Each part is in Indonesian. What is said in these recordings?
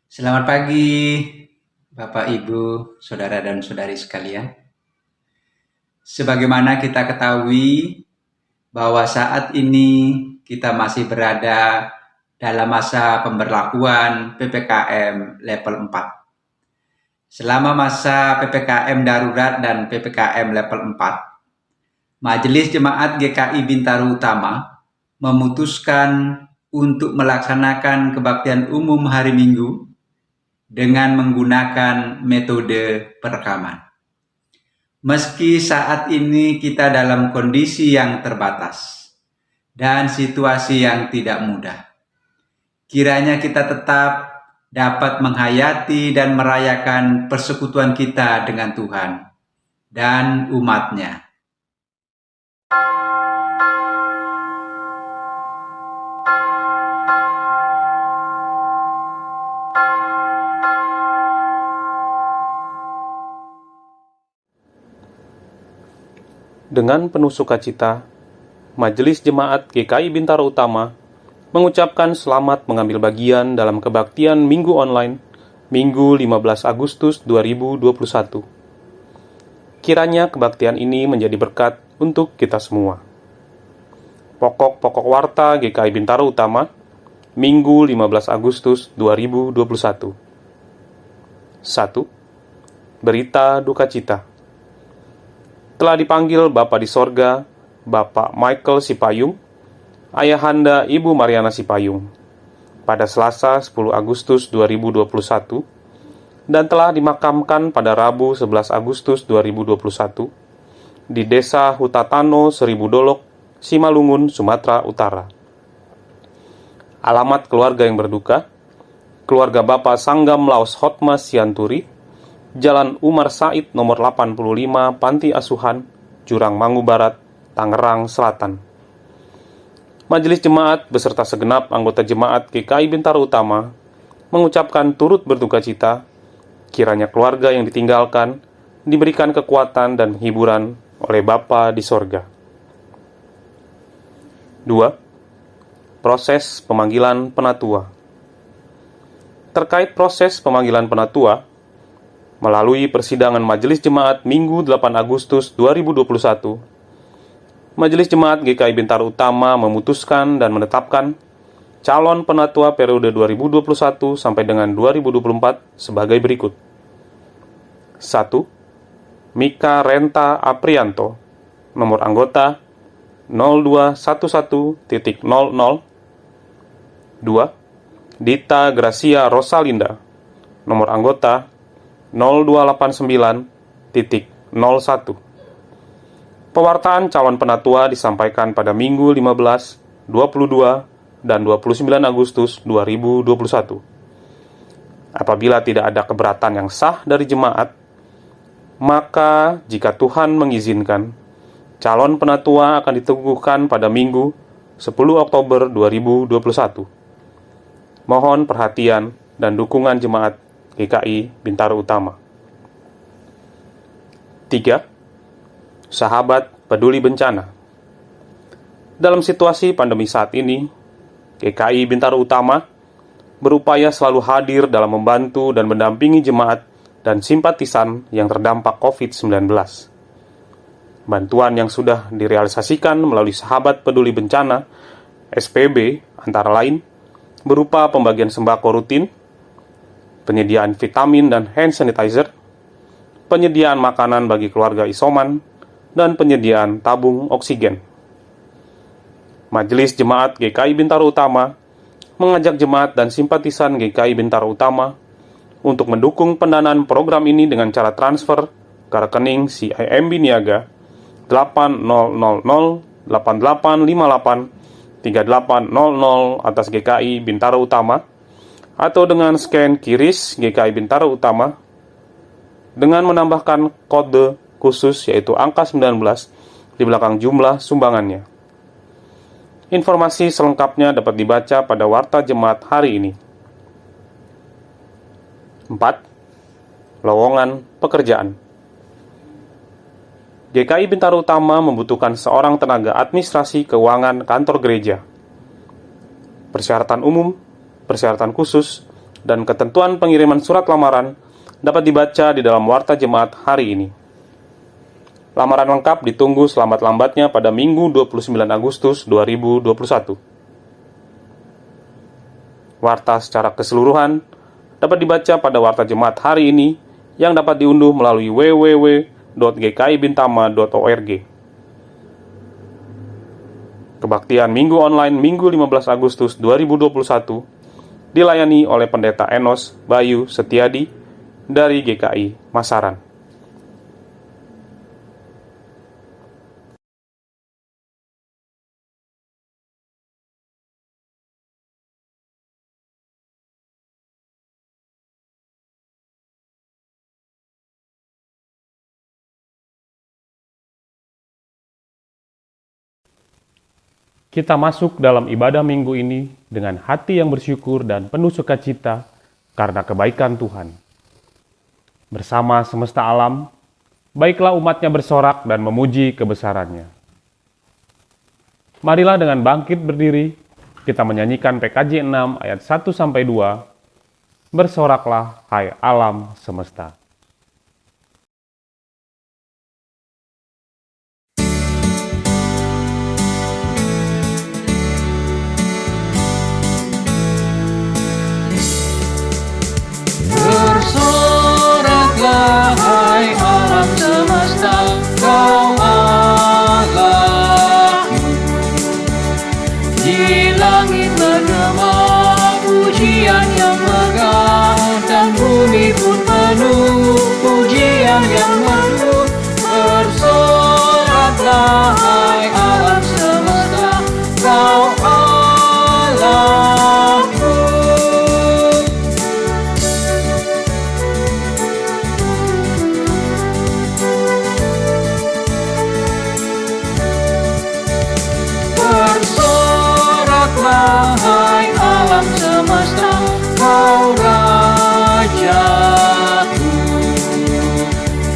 Selamat pagi, Bapak, Ibu, saudara dan saudari sekalian. Sebagaimana kita ketahui bahwa saat ini kita masih berada dalam masa pemberlakuan PPKM level 4. Selama masa PPKM darurat dan PPKM level 4, Majelis Jemaat GKI Bintaro Utama memutuskan untuk melaksanakan kebaktian umum hari Minggu dengan menggunakan metode perekaman. Meski saat ini kita dalam kondisi yang terbatas dan situasi yang tidak mudah, kiranya kita tetap dapat menghayati dan merayakan persekutuan kita dengan Tuhan dan umat-Nya. Dengan penuh sukacita, Majelis Jemaat GKI Bintaro Utama mengucapkan selamat mengambil bagian dalam kebaktian Minggu Online Minggu 15 Agustus 2021. Kiranya kebaktian ini menjadi berkat untuk kita semua. Pokok-pokok warta GKI Bintaro Utama Minggu 15 Agustus 2021. 1. Berita duka cita. Telah dipanggil Bapa di sorga, Bapak Michael Sipayung, Ayahanda Ibu Mariana Sipayung, pada Selasa 10 Agustus 2021, dan telah dimakamkan pada Rabu 11 Agustus 2021, di Desa Hutatano, Seribu Dolok, Simalungun, Sumatera Utara. Alamat keluarga yang berduka: keluarga Bapak Sanggam Laos Hotmas Sianturi, Jalan Umar Said nomor 85, Panti Asuhan, Jurang Mangu Barat, Tangerang Selatan. Majelis Jemaat beserta segenap anggota Jemaat GKI Bintaro Utama mengucapkan turut berduka cita, kiranya keluarga yang ditinggalkan diberikan kekuatan dan hiburan oleh Bapa di sorga. 2. Proses pemanggilan penatua. Terkait proses pemanggilan penatua, melalui persidangan Majelis Jemaat Minggu 8 Agustus 2021, Majelis Jemaat GKI Bintaro Utama memutuskan dan menetapkan calon penatua periode 2021 sampai dengan 2024 sebagai berikut. 1. Mika Renta Aprianto, nomor anggota 0211.00. 2. Dita Gracia Rosalinda, nomor anggota 0289.01. Pewartaan calon penatua disampaikan pada Minggu 15, 22, dan 29 Agustus 2021. Apabila tidak ada keberatan yang sah dari jemaat, maka jika Tuhan mengizinkan, calon penatua akan diteguhkan pada Minggu 10 Oktober 2021. Mohon perhatian dan dukungan jemaat GKI Bintaro Utama. 3. Sahabat peduli bencana. Dalam situasi pandemi saat ini, GKI Bintaro Utama berupaya selalu hadir dalam membantu dan mendampingi jemaat dan simpatisan yang terdampak COVID-19. Bantuan yang sudah direalisasikan melalui Sahabat Peduli Bencana (SPB) antara lain berupa pembagian sembako rutin, penyediaan vitamin dan hand sanitizer, penyediaan makanan bagi keluarga isoman, dan penyediaan tabung oksigen. Majelis Jemaat GKI Bintaro Utama mengajak jemaat dan simpatisan GKI Bintaro Utama untuk mendukung pendanaan program ini dengan cara transfer ke rekening CIMB Niaga 800088583800 atas GKI Bintaro Utama, atau dengan scan QRIS GKI Bintaro Utama dengan menambahkan kode khusus yaitu angka 19 di belakang jumlah sumbangannya. Informasi selengkapnya dapat dibaca pada Warta Jemaat hari ini. 4. Lowongan pekerjaan. GKI Bintaro Utama membutuhkan seorang tenaga administrasi keuangan kantor gereja. Persyaratan umum, persyaratan khusus, dan ketentuan pengiriman surat lamaran dapat dibaca di dalam Warta Jemaat hari ini. Lamaran lengkap ditunggu selambat-lambatnya pada Minggu 29 Agustus 2021. Warta secara keseluruhan dapat dibaca pada Warta Jemaat hari ini yang dapat diunduh melalui www.gkibintama.org. Kebaktian Minggu Online Minggu 15 Agustus 2021 dilayani oleh Pendeta Enos Bayu Setiadi dari GKI Masaran. Kita masuk dalam ibadah minggu ini dengan hati yang bersyukur dan penuh sukacita karena kebaikan Tuhan. Bersama semesta alam, baiklah umatnya bersorak dan memuji kebesarannya. Marilah dengan bangkit berdiri, kita menyanyikan PKJ 6 ayat 1-2, Bersoraklah hai alam semesta. Bersoraklah hai alam semesta, kau Allahku. Di langit bergema pujian yang megah, dan bumi pun penuh pujian yang merdu. Bersoraklah hai alam semesta, kau Allahku. Bersoraklah hai alam semesta, kau Rajaku.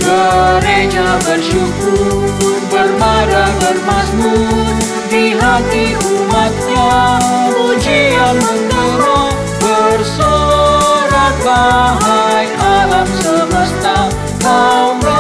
Gereja bersyukur, bermara bermazmur, di hati umatnya pujian mendera. Bersoraklah hai alam semesta, kau Rajaku.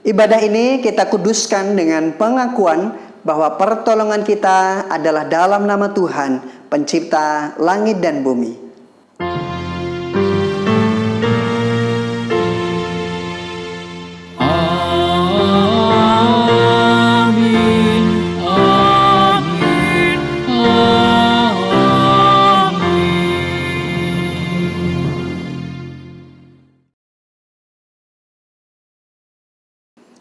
Ibadah ini kita kuduskan dengan pengakuan bahwa pertolongan kita adalah dalam nama Tuhan, pencipta langit dan bumi. Amin, amin,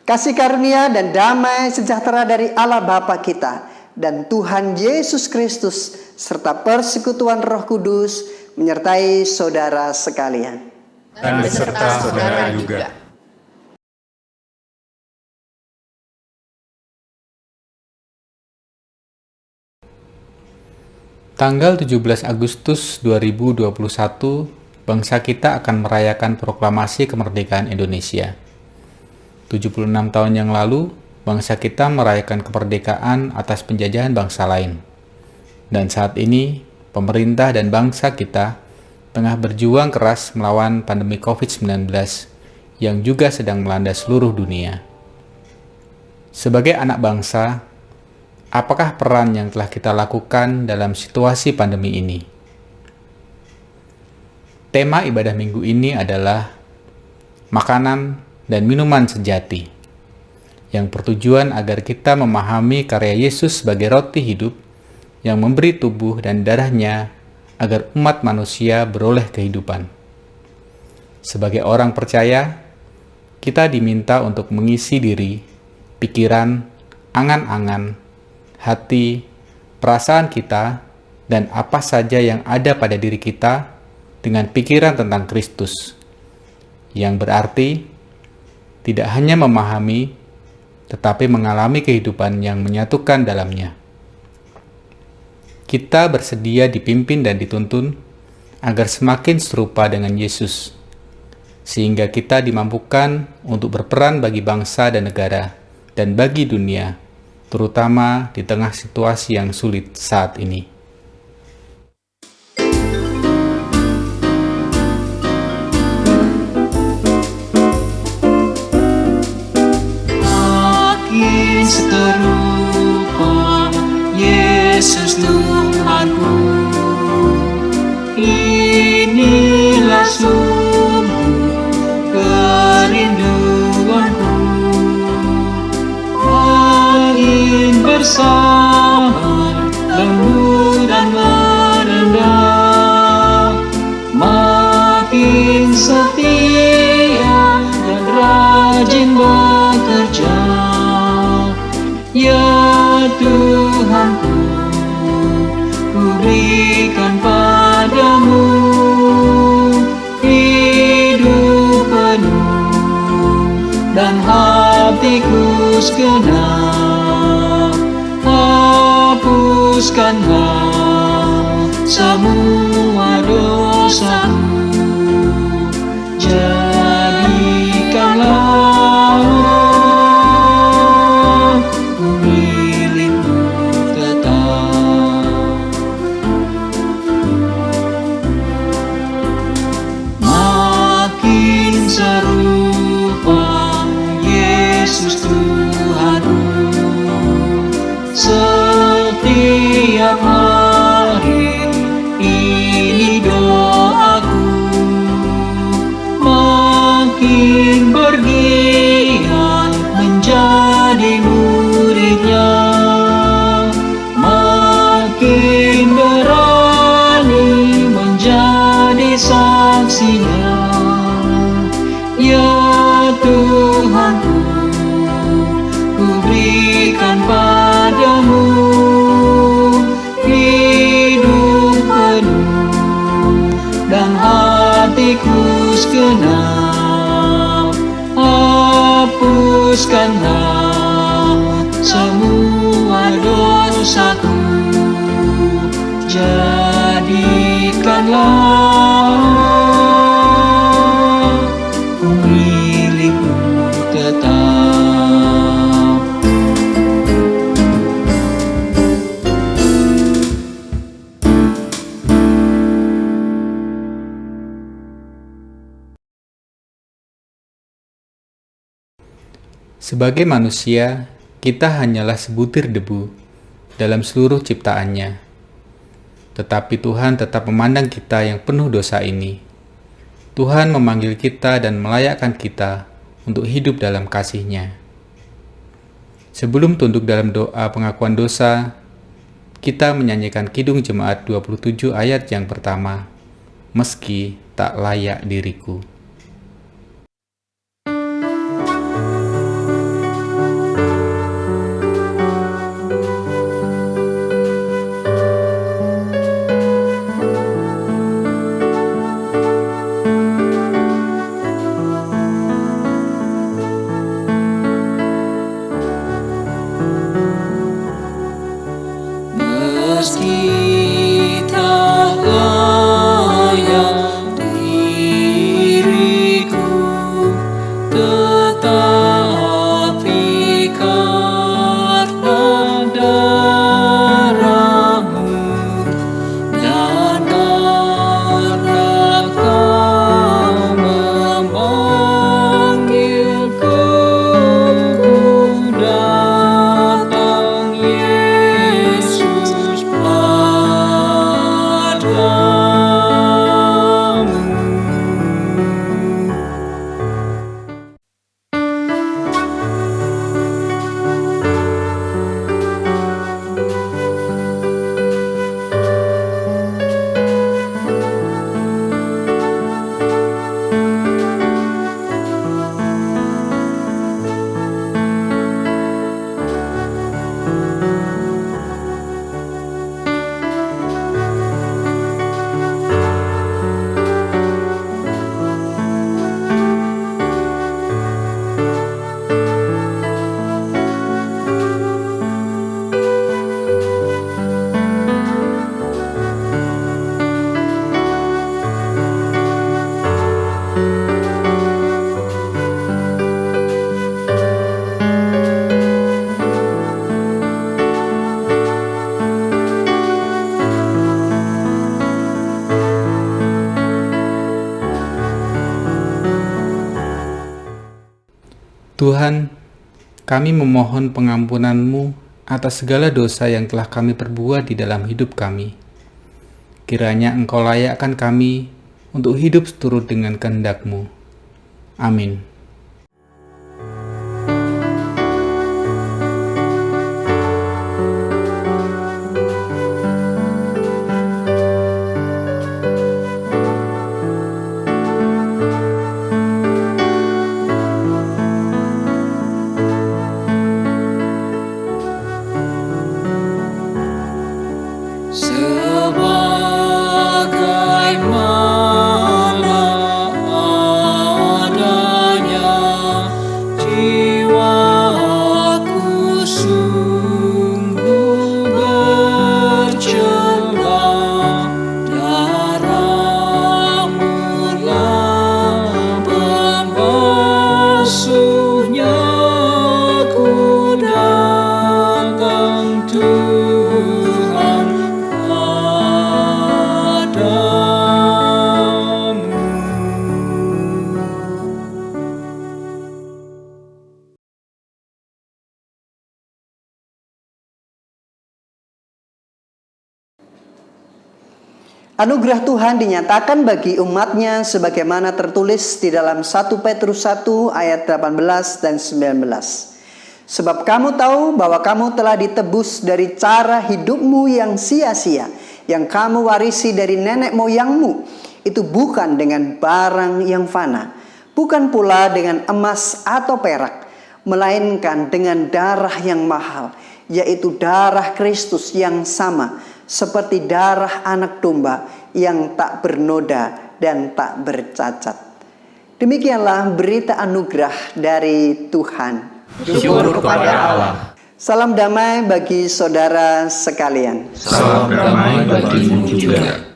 Kasih karunia dan damai sejahtera dari Allah Bapa kita dan Tuhan Yesus Kristus serta persekutuan Roh Kudus menyertai saudara sekalian. Dan beserta saudara juga. Tanggal 17 Agustus 2021, bangsa kita akan merayakan proklamasi kemerdekaan Indonesia. 76 tahun yang lalu, bangsa kita merayakan kemerdekaan atas penjajahan bangsa lain. Dan saat ini, pemerintah dan bangsa kita tengah berjuang keras melawan pandemi COVID-19 yang juga sedang melanda seluruh dunia. Sebagai anak bangsa, apakah peran yang telah kita lakukan dalam situasi pandemi ini? Tema ibadah minggu ini adalah makanan dan minuman sejati, yang bertujuan agar kita memahami karya Yesus sebagai roti hidup yang memberi tubuh dan darahnya agar umat manusia beroleh kehidupan. Sebagai orang percaya, kita diminta untuk mengisi diri, pikiran, angan-angan, hati, perasaan kita, dan apa saja yang ada pada diri kita dengan pikiran tentang Kristus, yang berarti tidak hanya memahami, tetapi mengalami kehidupan yang menyatukan dalamnya. Kita bersedia dipimpin dan dituntun agar semakin serupa dengan Yesus, sehingga kita dimampukan untuk berperan bagi bangsa dan negara, dan bagi dunia, terutama di tengah situasi yang sulit saat ini. Makin serupa Yesus Tuhanku, inilah sumber kerinduanku. Makin bersama lembut dan merendah, makin setia dan rajin bekerja. Ya Tuhanku, ku berikan padamu hidup penuh dan hatiku segenap. Hapuskanlah semua dosaku, jadikanlah ku milikmu tetap. Makin serupa Yesus Tuhanku, setiap hari ini doaku. Makin bergiat menjadi muridnya, makin berani menjadi saksinya. Ya Tuhanku, ku berikan padamu hidup penuh dan hatiku segenap. Hapuskanlah semua dosaku, jadikanlah ku milikmu tetap. Sebagai manusia, kita hanyalah sebutir debu dalam seluruh ciptaannya. Tetapi Tuhan tetap memandang kita yang penuh dosa ini. Tuhan memanggil kita dan melayakkan kita untuk hidup dalam kasih-Nya. Sebelum tunduk dalam doa pengakuan dosa, kita menyanyikan Kidung Jemaat 27 ayat yang pertama, "Meski tak layak diriku." Meski tak layak diriku, Tuhan, kami memohon pengampunan-Mu atas segala dosa yang telah kami perbuat di dalam hidup kami. Kiranya Engkau layakkan kami untuk hidup seturut dengan kehendak-Mu. Amin. Sebagaimana adanya jiwaku sungguh bercela, darah-Mu-lah pembasuhnya. Ku datang Tuhan padamu. Anugerah Tuhan dinyatakan bagi umatnya sebagaimana tertulis di dalam 1 Petrus 1 ayat 18 dan 19. Sebab kamu tahu bahwa kamu telah ditebus dari cara hidupmu yang sia-sia, yang kamu warisi dari nenek moyangmu. Itu bukan dengan barang yang fana, bukan pula dengan emas atau perak, melainkan dengan darah yang mahal, yaitu darah Kristus yang sama seperti darah anak domba yang tak bernoda dan tak bercacat. Demikianlah berita anugerah dari Tuhan. Syukur kepada Allah. Salam damai bagi saudara sekalian. Salam damai bagimu juga.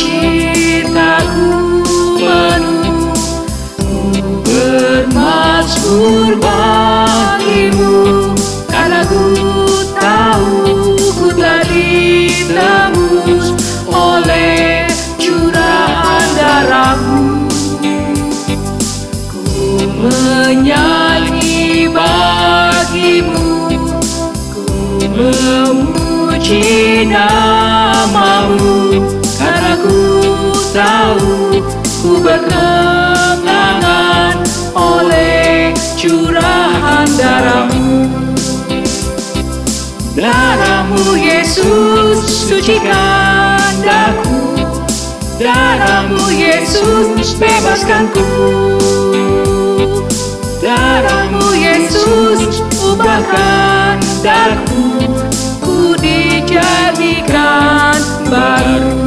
Sukacitaku penuh, ku bermazmur bagimu, karena ku tahu ku telah ditebus oleh curahan darah-Mu. Ku menyanyi bagimu, ku memuji nama-Mu, karena ku tahu ku berkemenangan oleh curahan darah-Mu. Darah-Mu Yesus sucikan daku, darah-Mu Yesus bebaskanku, darah-Mu Yesus ubahkan daku, ku dijadikan baru.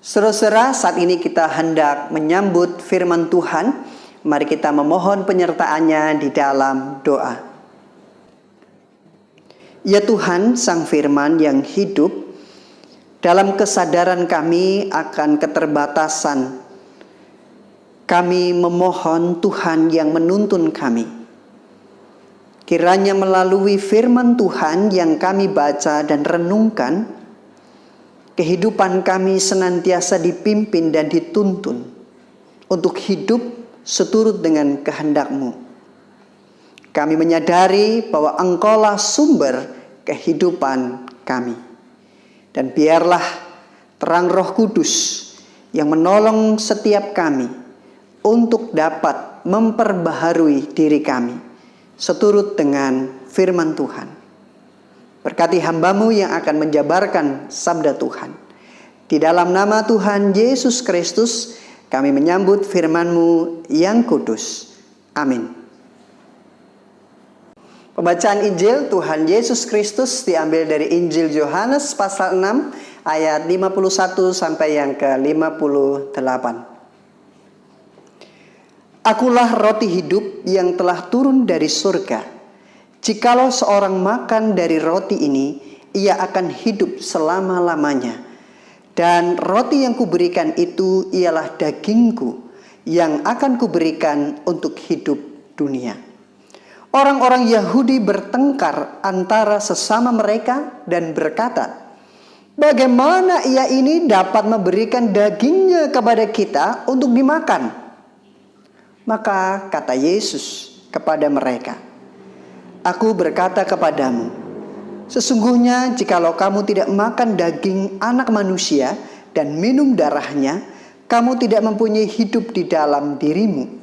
Saudara, saat ini kita hendak menyambut firman Tuhan. Mari kita memohon penyertaannya di dalam doa. Ya Tuhan, Sang Firman yang hidup, dalam kesadaran kami akan keterbatasan, kami memohon Tuhan yang menuntun kami. Kiranya melalui firman Tuhan yang kami baca dan renungkan, kehidupan kami senantiasa dipimpin dan dituntun untuk hidup seturut dengan kehendak-Mu. Kami menyadari bahwa Engkaulah sumber kehidupan kami. Dan biarlah terang Roh Kudus yang menolong setiap kami untuk dapat memperbaharui diri kami seturut dengan firman Tuhan. Berkati hamba-Mu yang akan menjabarkan sabda Tuhan. Di dalam nama Tuhan Yesus Kristus, kami menyambut firman-Mu yang kudus. Amin. Pembacaan Injil Tuhan Yesus Kristus diambil dari Injil Yohanes pasal 6 ayat 51 sampai yang ke-58. Akulah roti hidup yang telah turun dari surga. Jikalau seorang makan dari roti ini, ia akan hidup selama-lamanya. Dan roti yang kuberikan itu ialah dagingku yang akan kuberikan untuk hidup dunia. Orang-orang Yahudi bertengkar antara sesama mereka dan berkata, bagaimana ia ini dapat memberikan dagingnya kepada kita untuk dimakan? Maka kata Yesus kepada mereka, aku berkata kepadamu, sesungguhnya jikalau kamu tidak makan daging anak manusia dan minum darahnya, kamu tidak mempunyai hidup di dalam dirimu.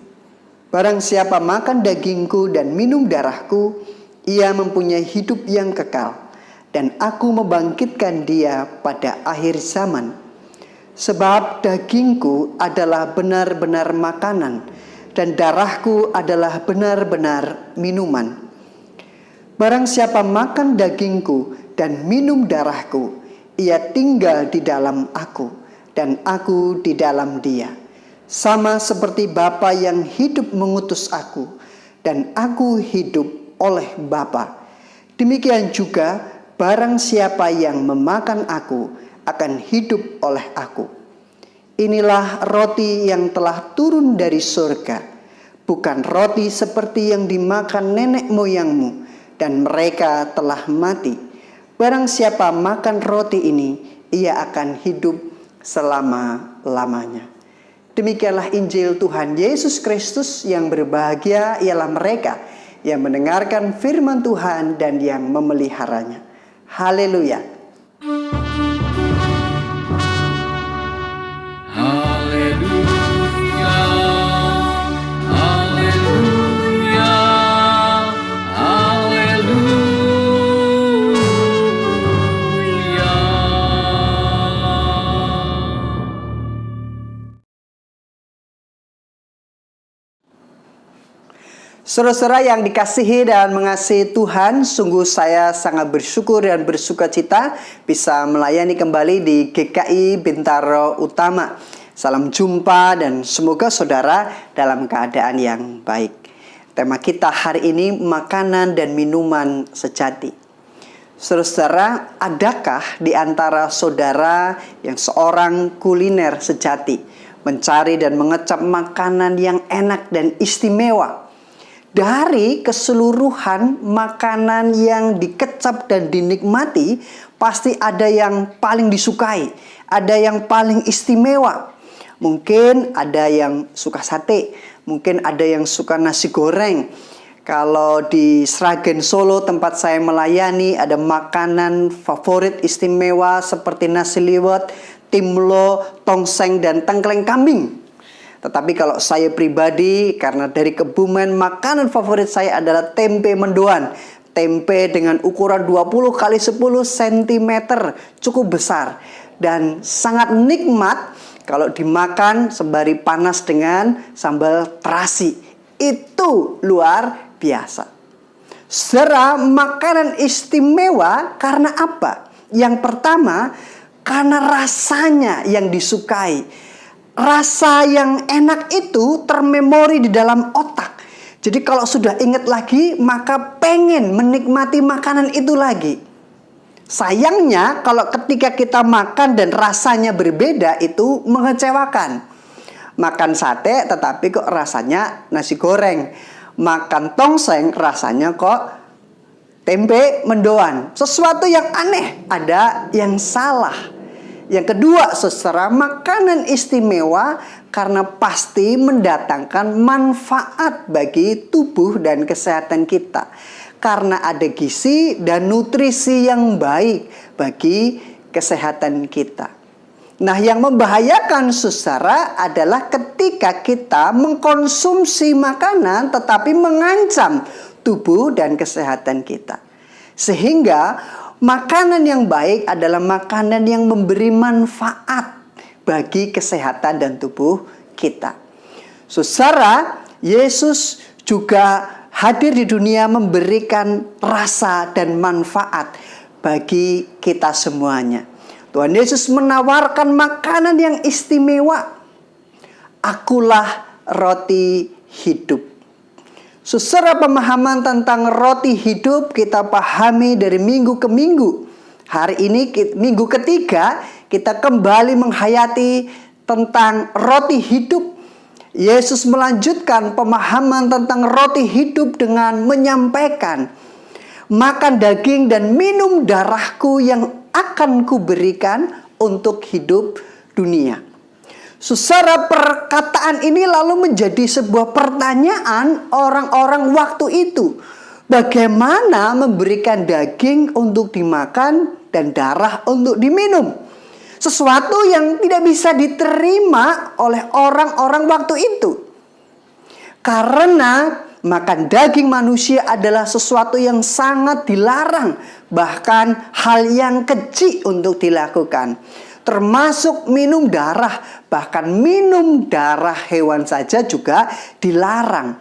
Barang siapa makan dagingku dan minum darahku, ia mempunyai hidup yang kekal, dan aku membangkitkan dia pada akhir zaman. Sebab dagingku adalah benar-benar makanan, dan darahku adalah benar-benar minuman. Barang siapa makan dagingku dan minum darahku, ia tinggal di dalam aku, dan aku di dalam dia. Sama seperti Bapa yang hidup mengutus aku, dan aku hidup oleh Bapa. Demikian juga barang siapa yang memakan aku akan hidup oleh aku. Inilah roti yang telah turun dari surga, bukan roti seperti yang dimakan nenek moyangmu, dan mereka telah mati. Barang siapa makan roti ini, ia akan hidup selama-lamanya. Demikianlah Injil Tuhan Yesus Kristus. Yang berbahagia ialah mereka yang mendengarkan firman Tuhan dan yang memeliharanya. Haleluya. Saudara-saudara yang dikasihi dan mengasihi Tuhan, sungguh saya sangat bersyukur dan bersuka cita bisa melayani kembali di GKI Bintaro Utama. Salam jumpa dan semoga saudara dalam keadaan yang baik. Tema kita hari ini makanan dan minuman sejati. Saudara-saudara, adakah di antara saudara yang seorang kuliner sejati, mencari dan mengecap makanan yang enak dan istimewa? Dari keseluruhan makanan yang dikecap dan dinikmati, pasti ada yang paling disukai, ada yang paling istimewa. Mungkin ada yang suka sate, mungkin ada yang suka nasi goreng. Kalau di Sragen Solo tempat saya melayani, ada makanan favorit istimewa seperti nasi liwet, timlo, tongseng, dan tengkleng kambing. Tetapi kalau saya pribadi, karena dari Kebumen, makanan favorit saya adalah tempe mendoan. Tempe dengan ukuran 20 x 10 cm, cukup besar. Dan sangat nikmat kalau dimakan sembari panas dengan sambal terasi. Itu luar biasa. Saudara, makanan istimewa karena apa? Yang pertama, Karena rasanya yang disukai. Rasa yang enak itu termemori di dalam otak. Jadi kalau sudah ingat lagi, maka pengen menikmati makanan itu lagi. Sayangnya kalau ketika kita makan dan rasanya berbeda, itu mengecewakan. Makan sate tetapi kok rasanya nasi goreng. Makan tongseng rasanya kok tempe mendoan. Sesuatu yang aneh, ada yang salah. Yang kedua, saudara, makanan istimewa karena pasti mendatangkan manfaat bagi tubuh dan kesehatan kita. Karena ada gizi dan nutrisi yang baik bagi kesehatan kita. Nah, yang membahayakan saudara adalah ketika kita mengkonsumsi makanan tetapi mengancam tubuh dan kesehatan kita. Sehingga makanan yang baik adalah makanan yang memberi manfaat bagi kesehatan dan tubuh kita. Saudara, Yesus juga hadir di dunia memberikan rasa dan manfaat bagi kita semuanya. Tuhan Yesus menawarkan makanan yang istimewa. Akulah roti hidup. Saudara, pemahaman tentang roti hidup kita pahami dari minggu ke minggu. Hari ini minggu ketiga kita kembali menghayati tentang roti hidup. Yesus melanjutkan pemahaman tentang roti hidup dengan menyampaikan, makan daging dan minum darahku yang akan kuberikan untuk hidup dunia. Saudara, perkataan ini lalu menjadi sebuah pertanyaan orang-orang waktu itu. Bagaimana memberikan daging untuk dimakan dan darah untuk diminum? Sesuatu yang tidak bisa diterima oleh orang-orang waktu itu. Karena makan daging manusia adalah sesuatu yang sangat dilarang. Bahkan hal yang keji untuk dilakukan. Termasuk minum darah, bahkan minum darah hewan saja juga dilarang.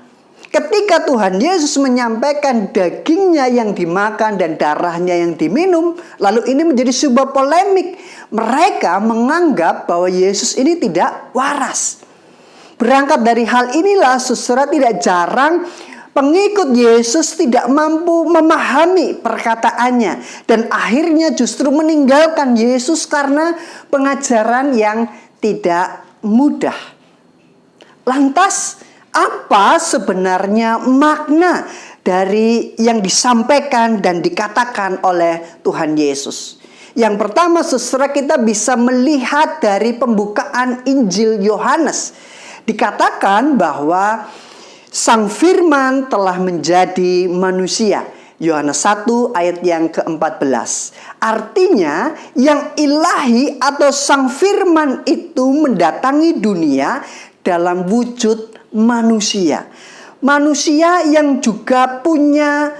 Ketika Tuhan Yesus menyampaikan dagingnya yang dimakan dan darahnya yang diminum, lalu ini menjadi sebuah polemik. Mereka menganggap bahwa Yesus ini tidak waras. Berangkat dari hal inilah, saudara, tidak jarang pengikut Yesus tidak mampu memahami perkataannya dan akhirnya justru meninggalkan Yesus karena pengajaran yang tidak mudah. Lantas, apa sebenarnya makna dari yang disampaikan dan dikatakan oleh Tuhan Yesus? Yang pertama, saudara, kita bisa melihat dari pembukaan Injil Yohanes. Dikatakan bahwa Sang Firman telah menjadi manusia. Yohanes 1 ayat yang ke-14. Artinya yang ilahi atau Sang Firman itu mendatangi dunia dalam wujud manusia. Manusia yang juga punya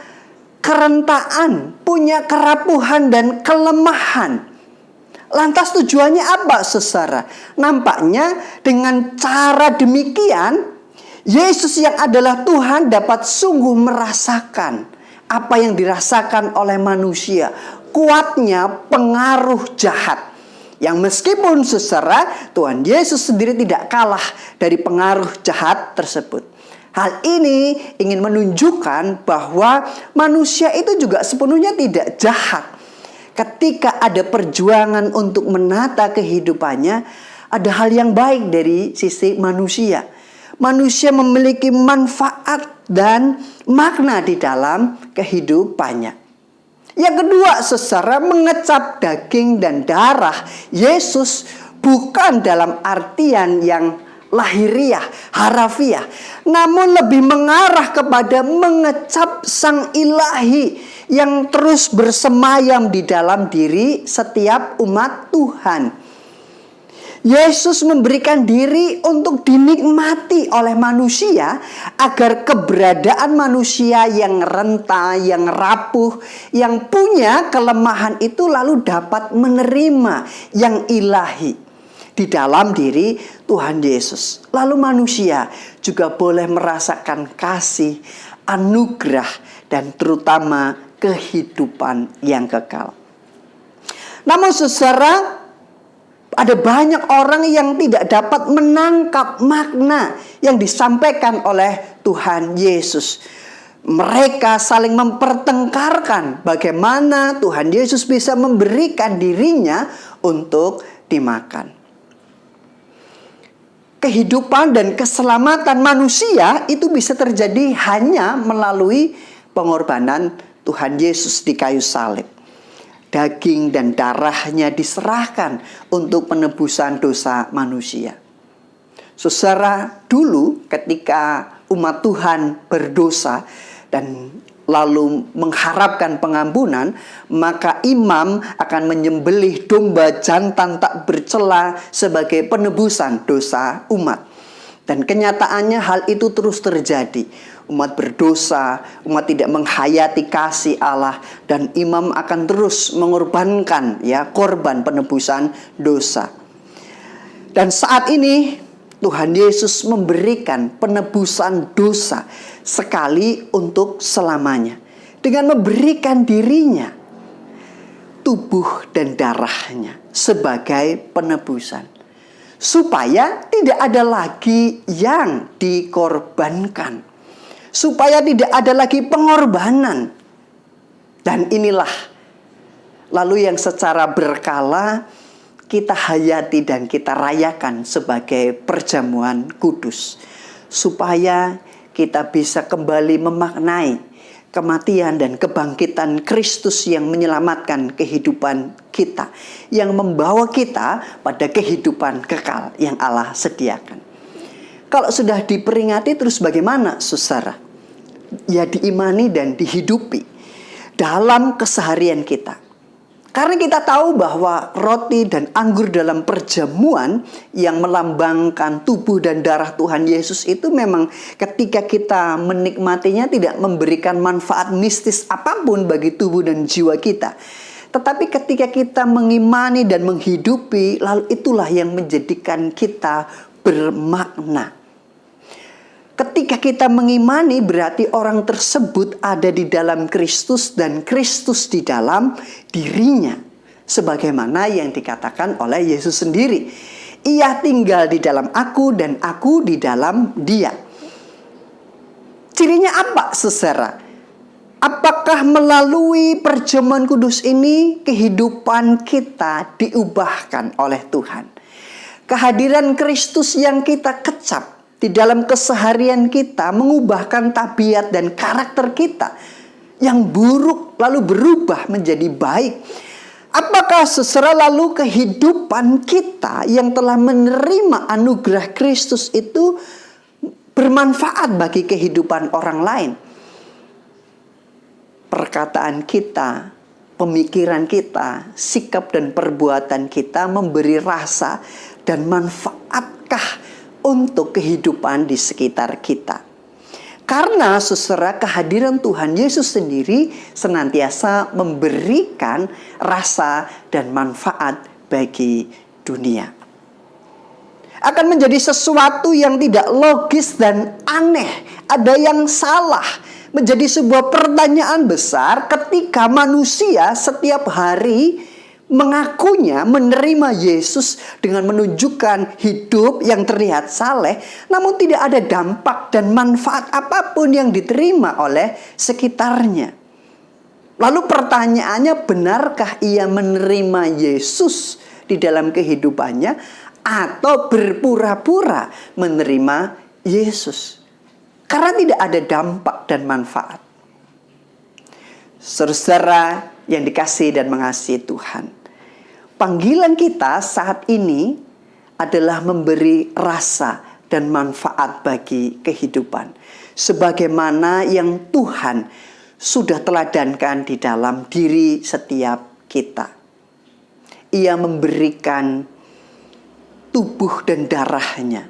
kerentaan, punya kerapuhan dan kelemahan. Lantas tujuannya apa, saudara? Nampaknya dengan cara demikian Yesus yang adalah Tuhan dapat sungguh merasakan apa yang dirasakan oleh manusia. Kuatnya pengaruh jahat. Yang meskipun saudara, Tuhan Yesus sendiri tidak kalah dari pengaruh jahat tersebut. Hal ini ingin menunjukkan bahwa manusia itu juga sepenuhnya tidak jahat. Ketika ada perjuangan untuk menata kehidupannya, ada hal yang baik dari sisi manusia. Manusia memiliki manfaat dan makna di dalam kehidupannya. Yang kedua, saudara, mengecap daging dan darah Yesus bukan dalam artian yang lahiriah, harafiah, namun lebih mengarah kepada mengecap Sang Ilahi yang terus bersemayam di dalam diri setiap umat Tuhan. Yesus memberikan diri untuk dinikmati oleh manusia agar keberadaan manusia yang renta, yang rapuh, yang punya kelemahan itu lalu dapat menerima yang ilahi di dalam diri Tuhan Yesus. Lalu manusia juga boleh merasakan kasih, anugerah, dan terutama kehidupan yang kekal. Namun saudara, Ada banyak orang yang tidak dapat menangkap makna yang disampaikan oleh Tuhan Yesus. Mereka saling mempertengkarkan bagaimana Tuhan Yesus bisa memberikan dirinya untuk dimakan. Kehidupan dan keselamatan manusia itu bisa terjadi hanya melalui pengorbanan Tuhan Yesus di kayu salib. Daging dan darahnya diserahkan untuk penebusan dosa manusia. Saudara, dulu ketika umat Tuhan berdosa dan lalu mengharapkan pengampunan, maka imam akan menyembelih domba jantan tak bercela sebagai penebusan dosa umat. Dan kenyataannya hal itu terus terjadi. Umat berdosa, umat tidak menghayati kasih Allah, dan imam akan terus mengorbankan korban penebusan dosa. Dan saat ini Tuhan Yesus memberikan penebusan dosa sekali untuk selamanya dengan memberikan dirinya, tubuh dan darahnya sebagai penebusan, supaya tidak ada lagi yang dikorbankan, supaya tidak ada lagi pengorbanan. Dan inilah lalu yang secara berkala kita hayati dan kita rayakan sebagai perjamuan kudus, supaya kita bisa kembali memaknai kematian dan kebangkitan Kristus yang menyelamatkan kehidupan kita, yang membawa kita pada kehidupan kekal yang Allah sediakan. Kalau sudah diperingati, terus bagaimana, saudara? Ya, diimani dan dihidupi dalam keseharian kita. Karena kita tahu bahwa roti dan anggur dalam perjamuan yang melambangkan tubuh dan darah Tuhan Yesus itu memang ketika kita menikmatinya tidak memberikan manfaat mistis apapun bagi tubuh dan jiwa kita. Tetapi ketika kita mengimani dan menghidupi, lalu itulah yang menjadikan kita bermakna. Ketika kita mengimani, berarti orang tersebut ada di dalam Kristus dan Kristus di dalam dirinya. Sebagaimana yang dikatakan oleh Yesus sendiri. Ia tinggal di dalam aku dan aku di dalam dia. Cirinya apa, saudara? Apakah melalui perjamuan kudus ini kehidupan kita diubahkan oleh Tuhan? Kehadiran Kristus yang kita kecap di dalam keseharian kita mengubahkan tabiat dan karakter kita yang buruk lalu berubah menjadi baik. Apakah secara lalu kehidupan kita yang telah menerima anugerah Kristus itu bermanfaat bagi kehidupan orang lain? Perkataan kita, pemikiran kita, sikap dan perbuatan kita memberi rasa dan manfaatkah untuk kehidupan di sekitar kita? Karena saudara, kehadiran Tuhan Yesus sendiri senantiasa memberikan rasa dan manfaat bagi dunia. Akan menjadi sesuatu yang tidak logis dan aneh, ada yang salah, menjadi sebuah pertanyaan besar ketika manusia setiap hari mengakunya menerima Yesus dengan menunjukkan hidup yang terlihat saleh, namun tidak ada dampak dan manfaat apapun yang diterima oleh sekitarnya. Lalu pertanyaannya, benarkah ia menerima Yesus di dalam kehidupannya atau berpura-pura menerima Yesus? Karena tidak ada dampak dan manfaat. Saudara yang dikasihi dan mengasihi Tuhan, panggilan kita saat ini adalah memberi rasa dan manfaat bagi kehidupan, sebagaimana yang Tuhan sudah teladankan di dalam diri setiap kita. Ia memberikan tubuh dan darahnya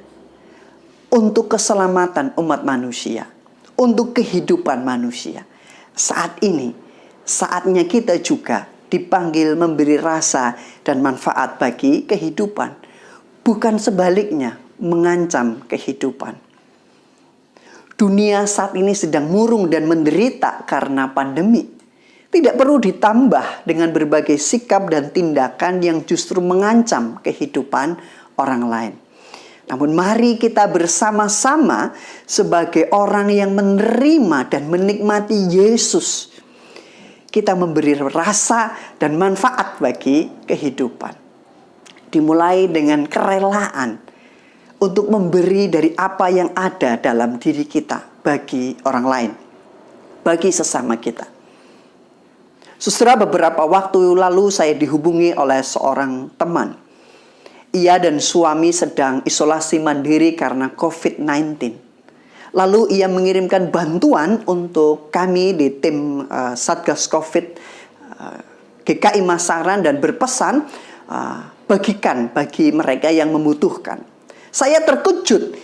untuk keselamatan umat manusia, untuk kehidupan manusia. Saat ini, saatnya kita juga dipanggil memberi rasa dan manfaat bagi kehidupan, bukan sebaliknya mengancam kehidupan. Dunia saat ini sedang murung dan menderita karena pandemi. Tidak perlu ditambah dengan berbagai sikap dan tindakan yang justru mengancam kehidupan orang lain. Namun mari kita bersama-sama sebagai orang yang menerima dan menikmati Yesus, kita memberi rasa dan manfaat bagi kehidupan. Dimulai dengan kerelaan untuk memberi dari apa yang ada dalam diri kita bagi orang lain, bagi sesama kita. Saudara, beberapa waktu lalu saya dihubungi oleh seorang teman. Ia dan suami sedang isolasi mandiri karena COVID-19. Lalu ia mengirimkan bantuan untuk kami di tim Satgas COVID GKI Masaran dan berpesan bagikan bagi mereka yang membutuhkan. Saya terkejut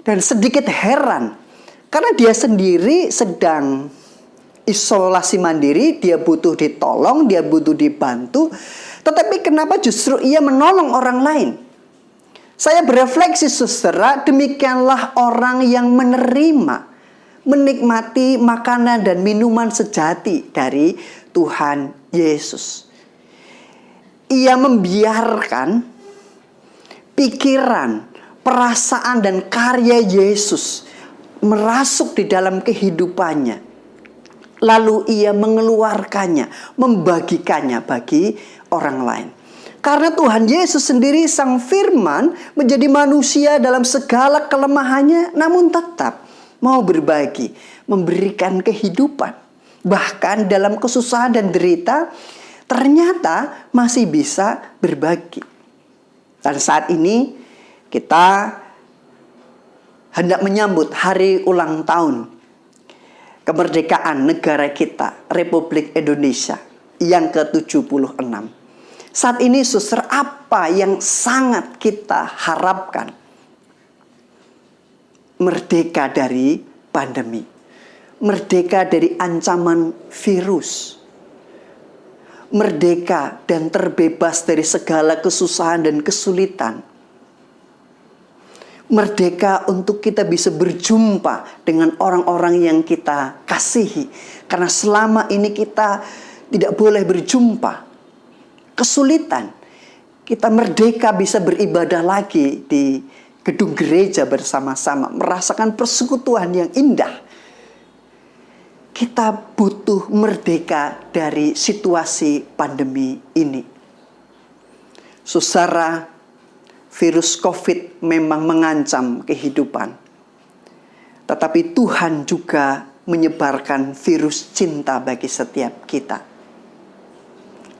dan sedikit heran karena dia sendiri sedang isolasi mandiri, dia butuh ditolong, dia butuh dibantu, tetapi kenapa justru ia menolong orang lain? Saya berefleksi, saudara, demikianlah orang yang menerima, menikmati makanan dan minuman sejati dari Tuhan Yesus. Ia membiarkan pikiran, perasaan dan karya Yesus merasuk di dalam kehidupannya. Lalu ia mengeluarkannya, membagikannya bagi orang lain. Karena Tuhan Yesus sendiri Sang Firman menjadi manusia dalam segala kelemahannya, namun tetap mau berbagi, memberikan kehidupan. Bahkan dalam kesusahan dan derita, ternyata masih bisa berbagi. Dan saat ini kita hendak menyambut hari ulang tahun kemerdekaan negara kita, Republik Indonesia yang ke-76. Saat ini, saudara, apa yang sangat kita harapkan? Merdeka dari pandemi, merdeka dari ancaman virus, merdeka dan terbebas dari segala kesusahan dan kesulitan. Merdeka untuk kita bisa berjumpa dengan orang-orang yang kita kasihi. Karena selama ini kita tidak boleh berjumpa. Kesulitan. Kita merdeka bisa beribadah lagi di gedung gereja bersama-sama. Merasakan persekutuan yang indah. Kita butuh merdeka dari situasi pandemi ini. Saudara, virus COVID memang mengancam kehidupan. Tetapi Tuhan juga menyebarkan virus cinta bagi setiap kita.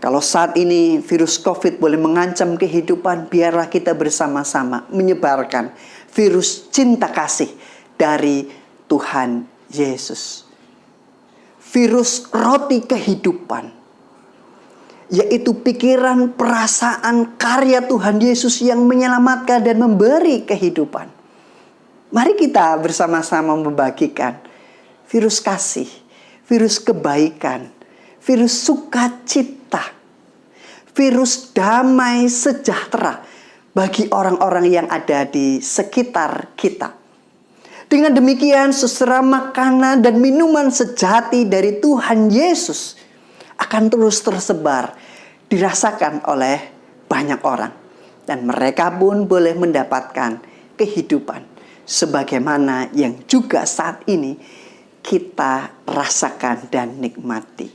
Kalau saat ini virus COVID boleh mengancam kehidupan, biarlah kita bersama-sama menyebarkan virus cinta kasih dari Tuhan Yesus. Virus roti kehidupan, yaitu pikiran, perasaan, karya Tuhan Yesus yang menyelamatkan dan memberi kehidupan. Mari kita bersama-sama membagikan virus kasih, virus kebaikan, virus sukacita, virus damai sejahtera bagi orang-orang yang ada di sekitar kita. Dengan demikian, saudara, makanan dan minuman sejati dari Tuhan Yesus akan terus tersebar, dirasakan oleh banyak orang. Dan mereka pun boleh mendapatkan kehidupan sebagaimana yang juga saat ini kita rasakan dan nikmati.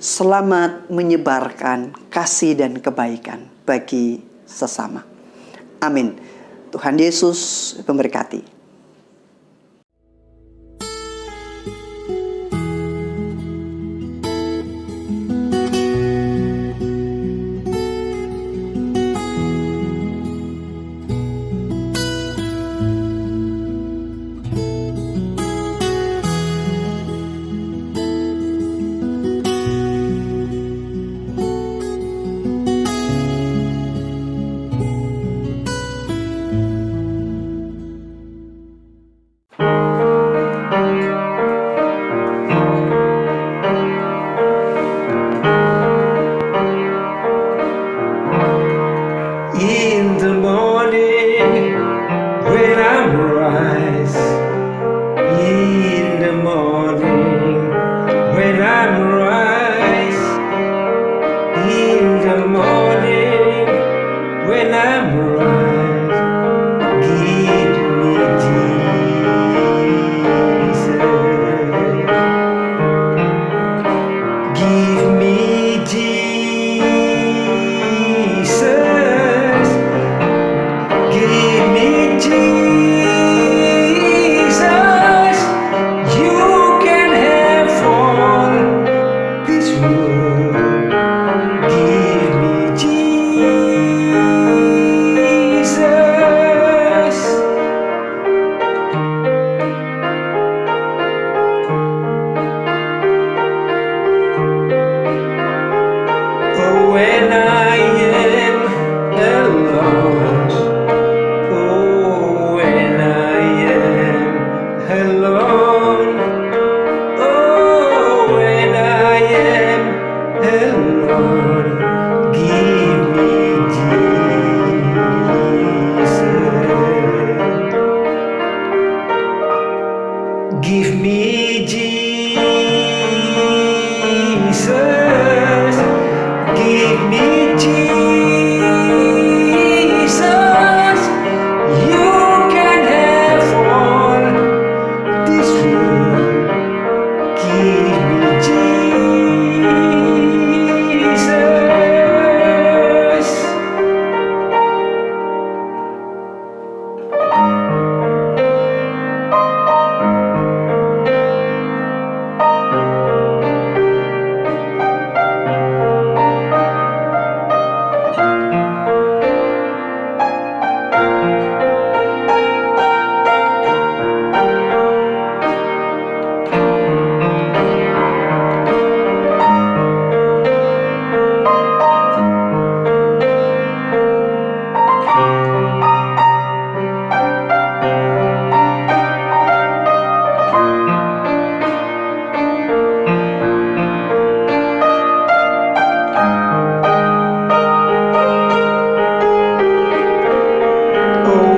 Selamat menyebarkan kasih dan kebaikan bagi sesama. Amin. Tuhan Yesus memberkati.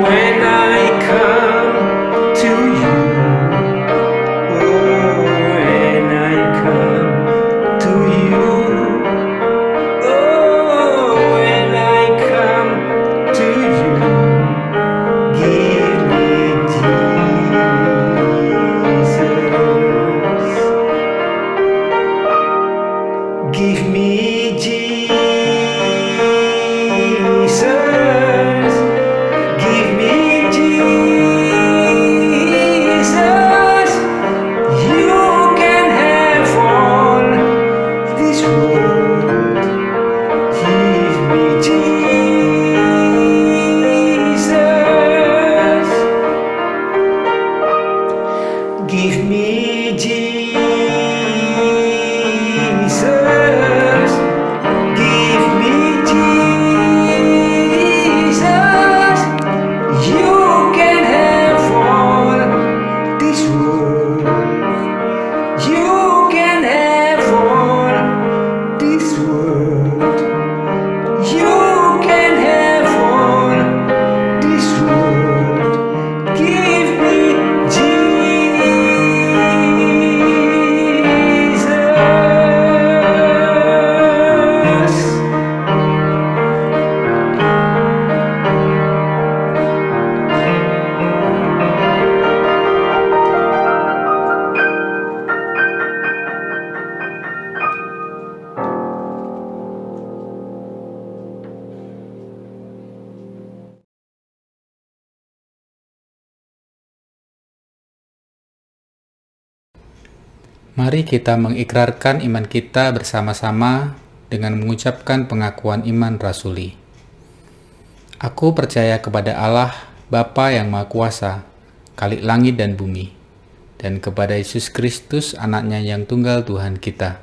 When I come to you, oh, when I come to you, oh, when I come to you, give me Jesus, give me Jesus. Give me Jesus, you can have all this world. Give me Jesus, give me Jesus, give me Jesus. You can have all this world. You can have all this world. You can have all this world. Give me Jesus. Mari kita mengikrarkan iman kita bersama-sama dengan mengucapkan pengakuan iman rasuli. Aku percaya kepada Allah, Bapa yang Maha Kuasa, Khalik langit dan bumi, dan kepada Yesus Kristus, anaknya yang tunggal Tuhan kita,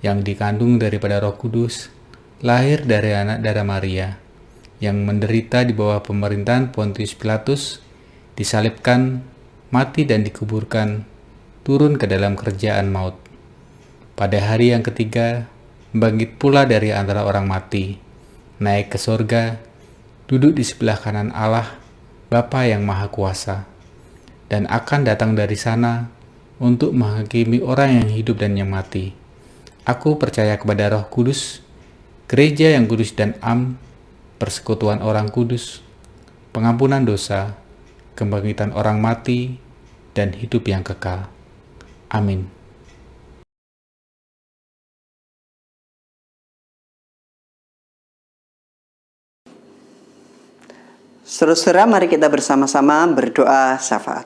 yang dikandung daripada Roh Kudus, lahir dari anak darah Maria, yang menderita di bawah pemerintahan Pontius Pilatus, disalibkan, mati dan dikuburkan, turun ke dalam kerjaan maut. Pada hari yang ketiga, bangkit pula dari antara orang mati, naik ke sorga, duduk di sebelah kanan Allah, Bapa yang Maha Kuasa, dan akan datang dari sana untuk menghakimi orang yang hidup dan yang mati. Aku percaya kepada Roh Kudus, gereja yang kudus dan am, persekutuan orang kudus, pengampunan dosa, kebangkitan orang mati, dan hidup yang kekal. Amin. Saudara-saudara, mari kita bersama-sama berdoa syafaat.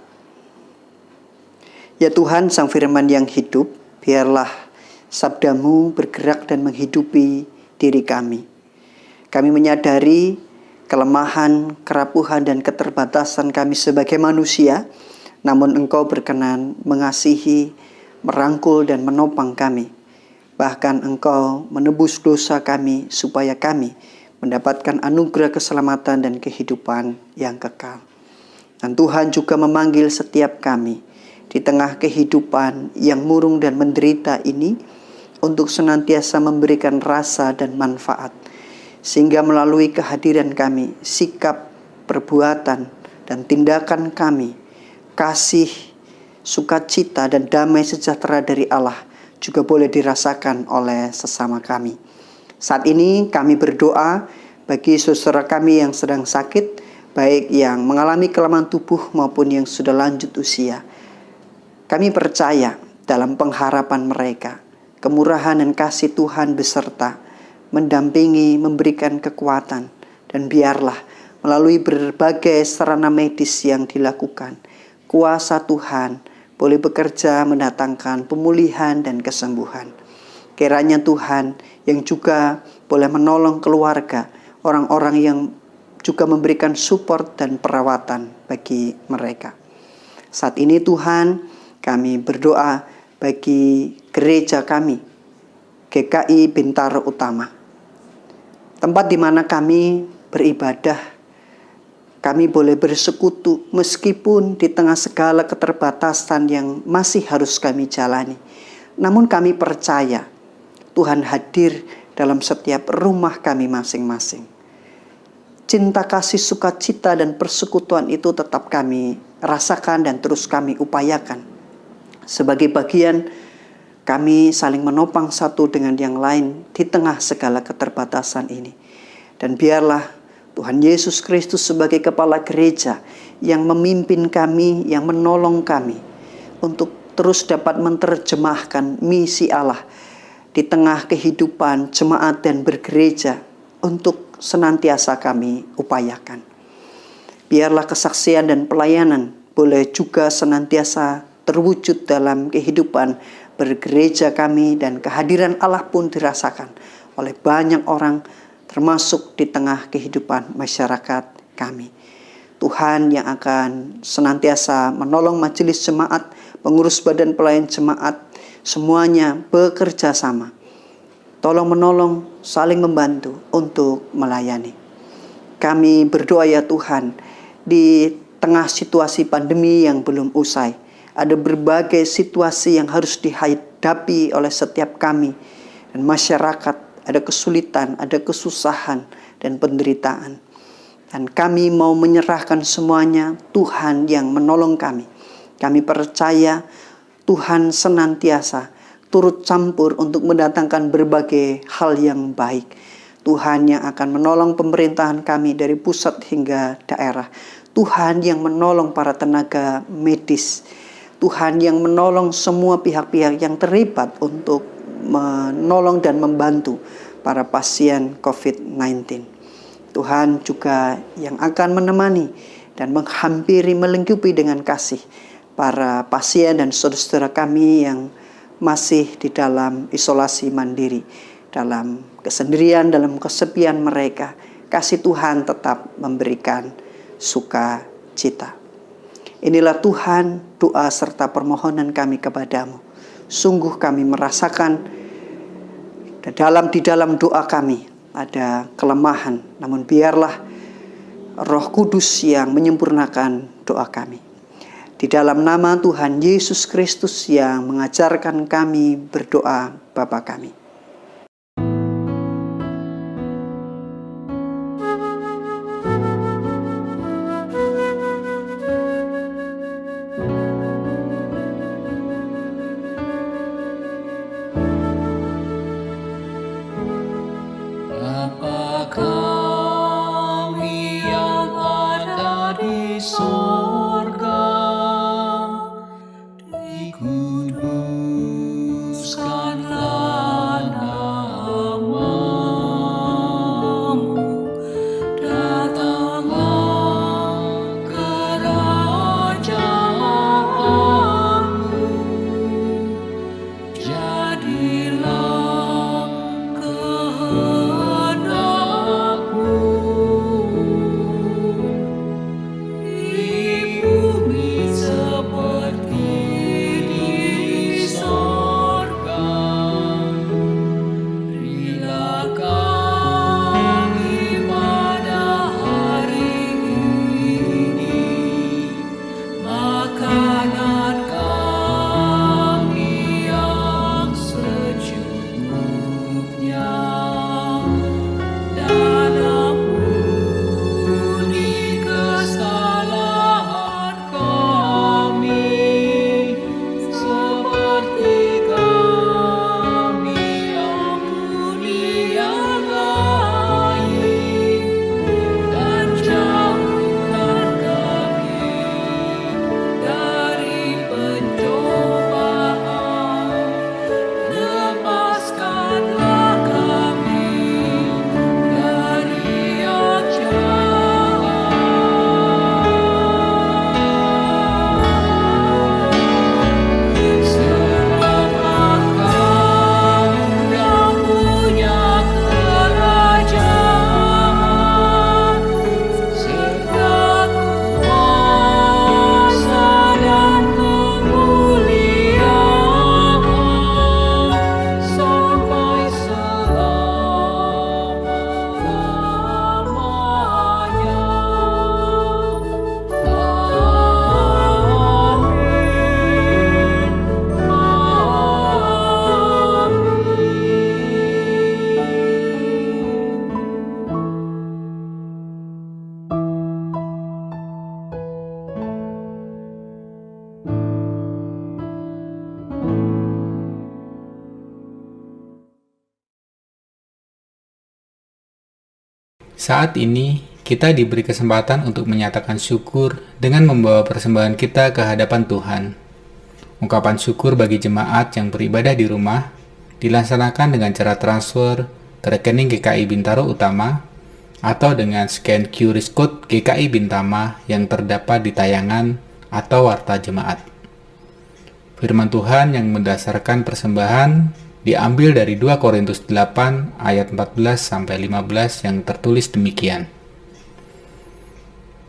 Ya Tuhan, Sang Firman yang hidup, biarlah sabda-Mu bergerak dan menghidupi diri kami. Kami menyadari kelemahan, kerapuhan, dan keterbatasan kami sebagai manusia, namun Engkau berkenan mengasihi, merangkul, dan menopang kami. Bahkan Engkau menebus dosa kami supaya kami mendapatkan anugerah keselamatan dan kehidupan yang kekal. Dan Tuhan juga memanggil setiap kami di tengah kehidupan yang murung dan menderita ini untuk senantiasa memberikan rasa dan manfaat, sehingga melalui kehadiran kami, sikap, perbuatan, dan tindakan kami, kasih, sukacita, dan damai sejahtera dari Allah juga boleh dirasakan oleh sesama kami. Saat ini kami berdoa bagi saudara kami yang sedang sakit, baik yang mengalami kelemahan tubuh maupun yang sudah lanjut usia. Kami percaya dalam pengharapan mereka, kemurahan dan kasih Tuhan beserta, mendampingi, memberikan kekuatan, dan biarlah melalui berbagai sarana medis yang dilakukan, kuasa Tuhan boleh bekerja mendatangkan pemulihan dan kesembuhan. Kiranya Tuhan yang juga boleh menolong keluarga, orang-orang yang juga memberikan support dan perawatan bagi mereka. Saat ini Tuhan, kami berdoa bagi gereja kami, GKI Bintaro Utama. Tempat di mana kami beribadah, kami boleh bersekutu meskipun di tengah segala keterbatasan yang masih harus kami jalani. Namun kami percaya Tuhan hadir dalam setiap rumah kami masing-masing. Cinta, kasih, sukacita, dan persekutuan itu tetap kami rasakan dan terus kami upayakan. Sebagai bagian, kami saling menopang satu dengan yang lain di tengah segala keterbatasan ini. Dan biarlah Tuhan Yesus Kristus sebagai kepala gereja yang memimpin kami, yang menolong kami untuk terus dapat menerjemahkan misi Allah di tengah kehidupan jemaat dan bergereja untuk senantiasa kami upayakan. Biarlah kesaksian dan pelayanan boleh juga senantiasa terwujud dalam kehidupan bergereja kami, dan kehadiran Allah pun dirasakan oleh banyak orang termasuk di tengah kehidupan masyarakat kami. Tuhan yang akan senantiasa menolong majelis jemaat, pengurus badan pelayan jemaat, semuanya bekerja sama. Tolong menolong, saling membantu untuk melayani. Kami berdoa ya Tuhan, di tengah situasi pandemi yang belum usai, ada berbagai situasi yang harus dihadapi oleh setiap kami dan masyarakat. Ada kesulitan, ada kesusahan dan penderitaan. Dan kami mau menyerahkan semuanya Tuhan yang menolong kami. Kami percaya Tuhan senantiasa turut campur untuk mendatangkan berbagai hal yang baik. Tuhan yang akan menolong pemerintahan kami dari pusat hingga daerah. Tuhan yang menolong para tenaga medis. Tuhan yang menolong semua pihak-pihak yang terlibat untuk menolong dan membantu para pasien COVID-19. Tuhan juga yang akan menemani dan menghampiri, melingkupi dengan kasih para pasien dan saudara-saudara kami yang masih di dalam isolasi mandiri, dalam kesendirian, dalam kesepian mereka. Kasih Tuhan tetap memberikan sukacita. Inilah Tuhan doa serta permohonan kami kepadamu. Sungguh kami merasakan di dalam doa kami ada kelemahan, namun biarlah Roh Kudus yang menyempurnakan doa kami. Di dalam nama Tuhan Yesus Kristus yang mengajarkan kami berdoa Bapa kami. Bapa kami yang ada di sorga, dikuduskanlah namamu, datanglah kerajaanmu, jadilah kehendakmu di Saat ini, kita diberi kesempatan untuk menyatakan syukur dengan membawa persembahan kita ke hadapan Tuhan. Ungkapan syukur bagi jemaat yang beribadah di rumah dilaksanakan dengan cara transfer ke rekening GKI Bintaro Utama atau dengan scan QR Code GKI Bintama yang terdapat di tayangan atau warta jemaat. Firman Tuhan yang mendasarkan persembahan diambil dari 2 Korintus 8 ayat 14-15 yang tertulis demikian.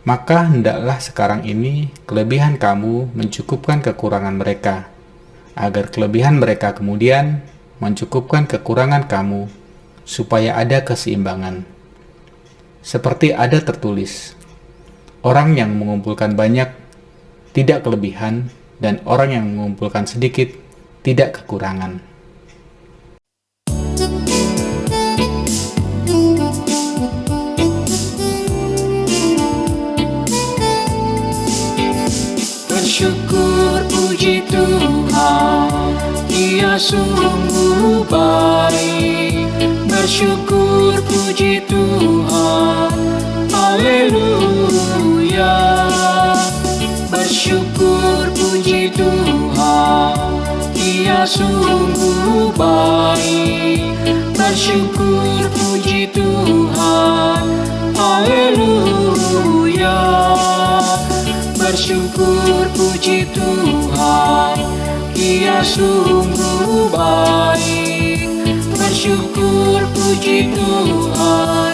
Maka hendaklah sekarang ini kelebihan kamu mencukupkan kekurangan mereka, agar kelebihan mereka kemudian mencukupkan kekurangan kamu, supaya ada keseimbangan. Seperti ada tertulis, orang yang mengumpulkan banyak tidak kelebihan, dan orang yang mengumpulkan sedikit tidak kekurangan. Bersyukur puji Tuhan, Dia sungguh baik. Bersyukur puji Tuhan, haleluya. Bersyukur puji Tuhan, Dia sungguh baik. Bersyukur puji Tuhan, haleluya. Bersyukur puji Tuhan, Dia sungguh baik. Bersyukur puji Tuhan,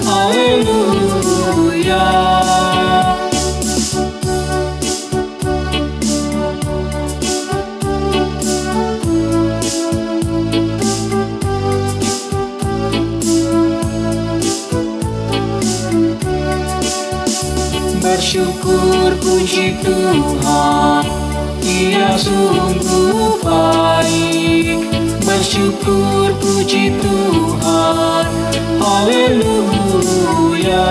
haleluya. Bersyukur puji Tuhan, Dia sungguh baik. Bersyukur puji Tuhan, haleluya.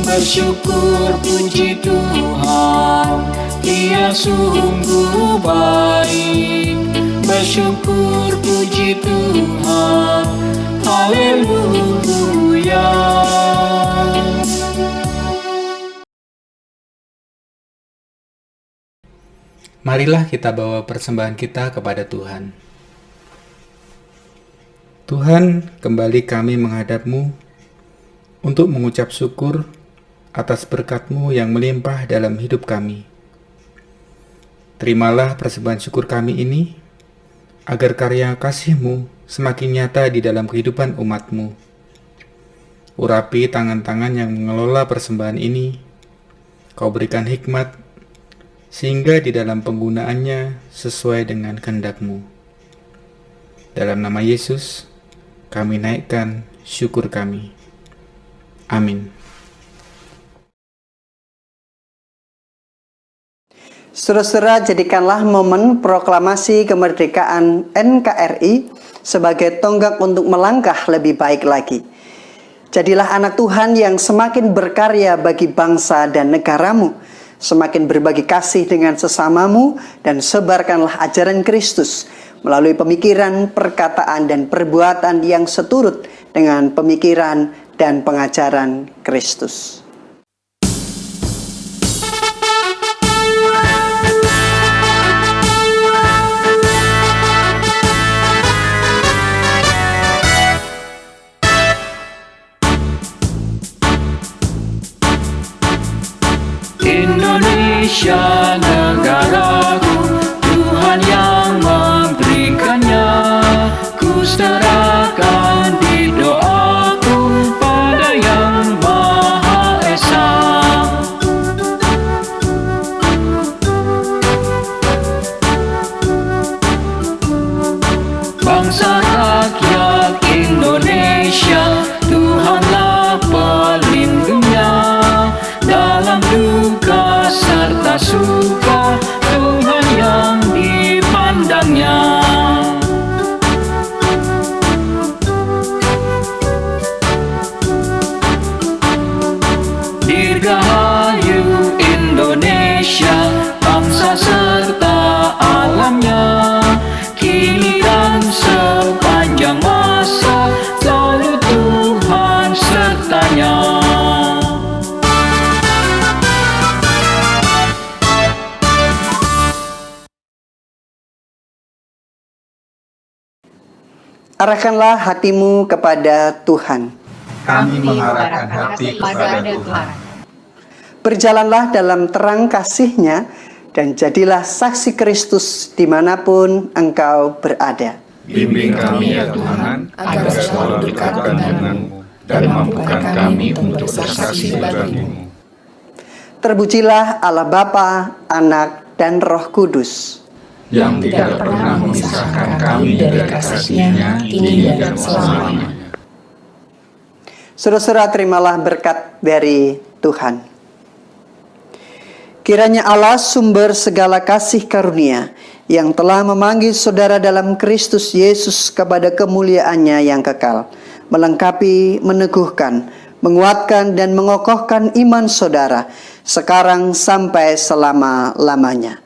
Bersyukur puji Tuhan, Dia sungguh baik. Bersyukur puji Tuhan, haleluya. Marilah kita bawa persembahan kita kepada Tuhan. Tuhan, kembali kami menghadap-Mu untuk mengucap syukur atas berkat-Mu yang melimpah dalam hidup kami. Terimalah persembahan syukur kami ini, agar karya kasih-Mu semakin nyata di dalam kehidupan umat-Mu. Urapi tangan-tangan yang mengelola persembahan ini, Kau berikan hikmat, sehingga di dalam penggunaannya sesuai dengan kehendak-Mu. Dalam nama Yesus, kami naikkan syukur kami. Amin. Saudara-saudara, jadikanlah momen proklamasi kemerdekaan NKRI sebagai tonggak untuk melangkah lebih baik lagi. Jadilah anak Tuhan yang semakin berkarya bagi bangsa dan negaramu, semakin berbagi kasih dengan sesamamu, dan sebarkanlah ajaran Kristus melalui pemikiran, perkataan, dan perbuatan yang seturut dengan pemikiran dan pengajaran Kristus. Indonesia negaraku, Tuhan yang memberikannya. Ku serahkan di doaku pada Yang Maha Esa. Bangsa rakyat Indonesia, Tuhanlah pelindungnya. Dalam duka serta suka, Tuhan yang dipandangnya. Dirgahayu Indonesia, bangsa serta alamnya. Kini dan sepanjang masa, selalu Tuhan Arahkanlah hatimu kepada Tuhan. Kami mengarahkan hati kepada Tuhan. Berjalanlah dalam terang kasih-Nya dan jadilah saksi Kristus dimanapun engkau berada. Bimbing kami ya Tuhan, agar selalu dekat denganmu dan mampukan kami untuk bersaksi bagimu. Terpujilah Allah Bapa, Anak, dan Roh Kudus, yang tidak pernah memisahkan kami dari kasih-Nya kini dan selamanya. Saudara-saudara, terimalah berkat dari Tuhan. Kiranya Allah sumber segala kasih karunia yang telah memanggil saudara dalam Kristus Yesus kepada kemuliaan-Nya yang kekal, melengkapi, meneguhkan, menguatkan dan mengokohkan iman saudara sekarang sampai selama-lamanya.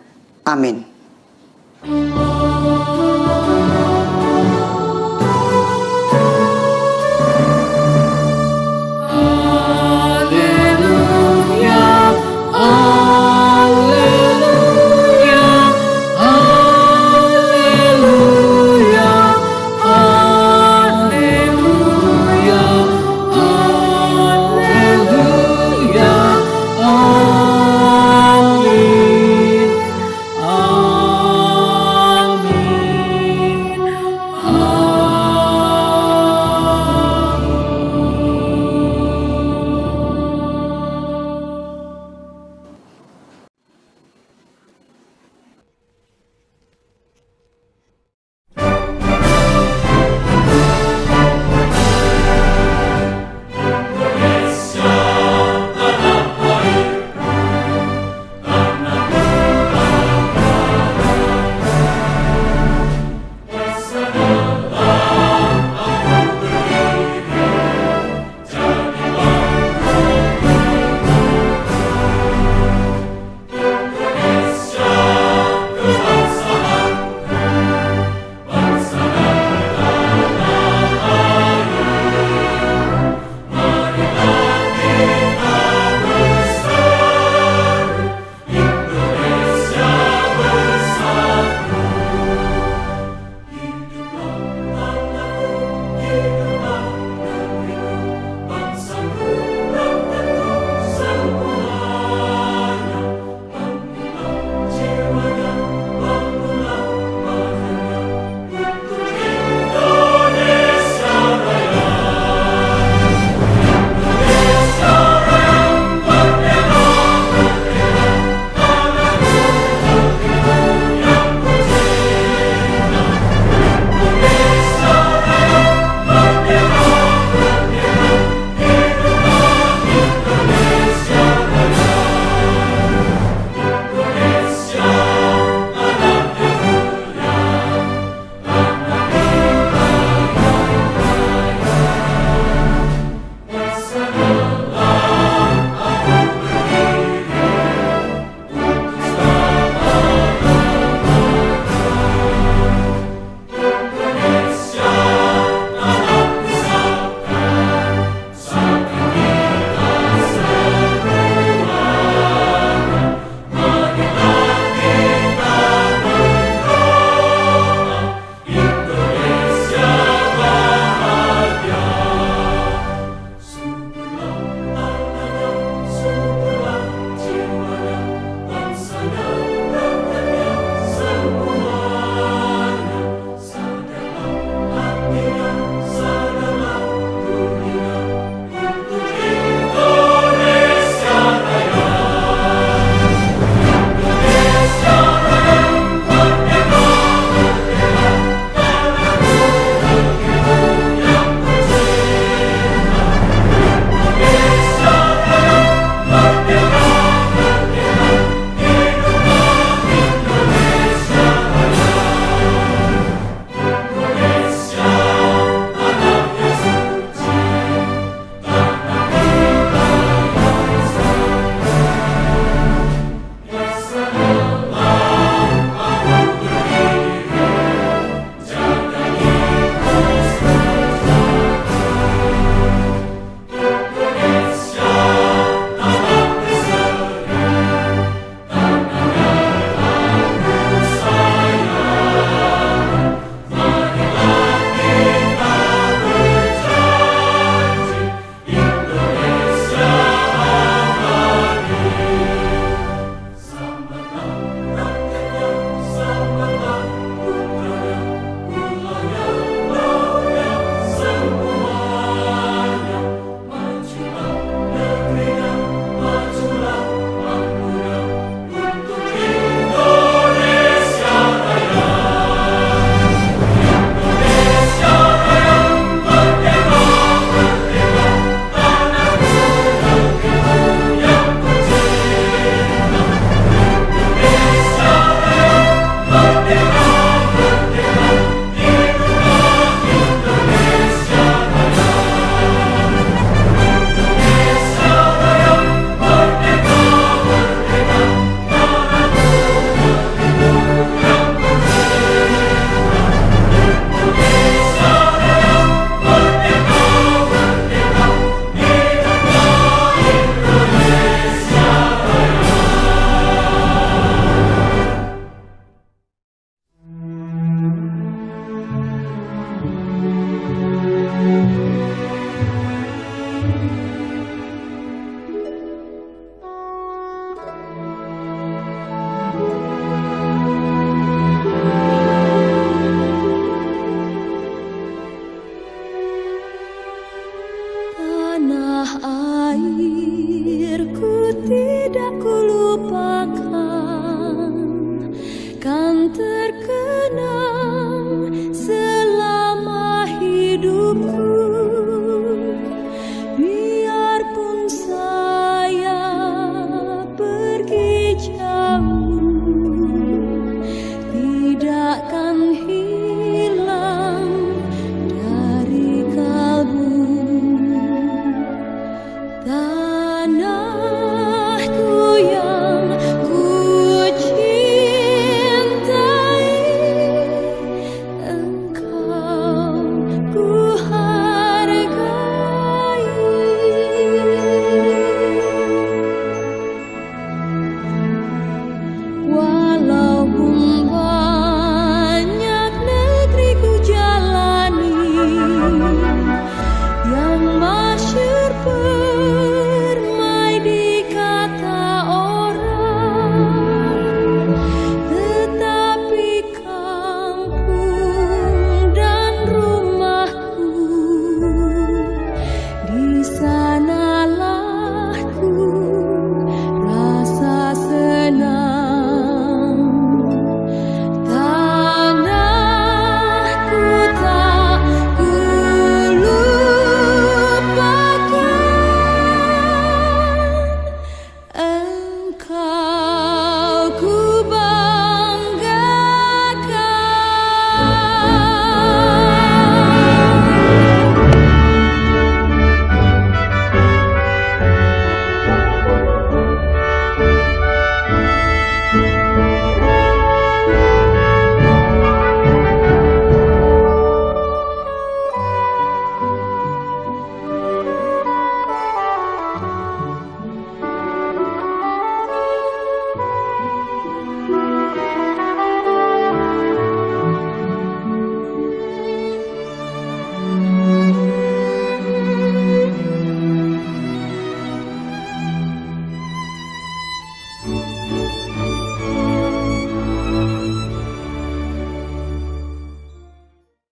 Amin.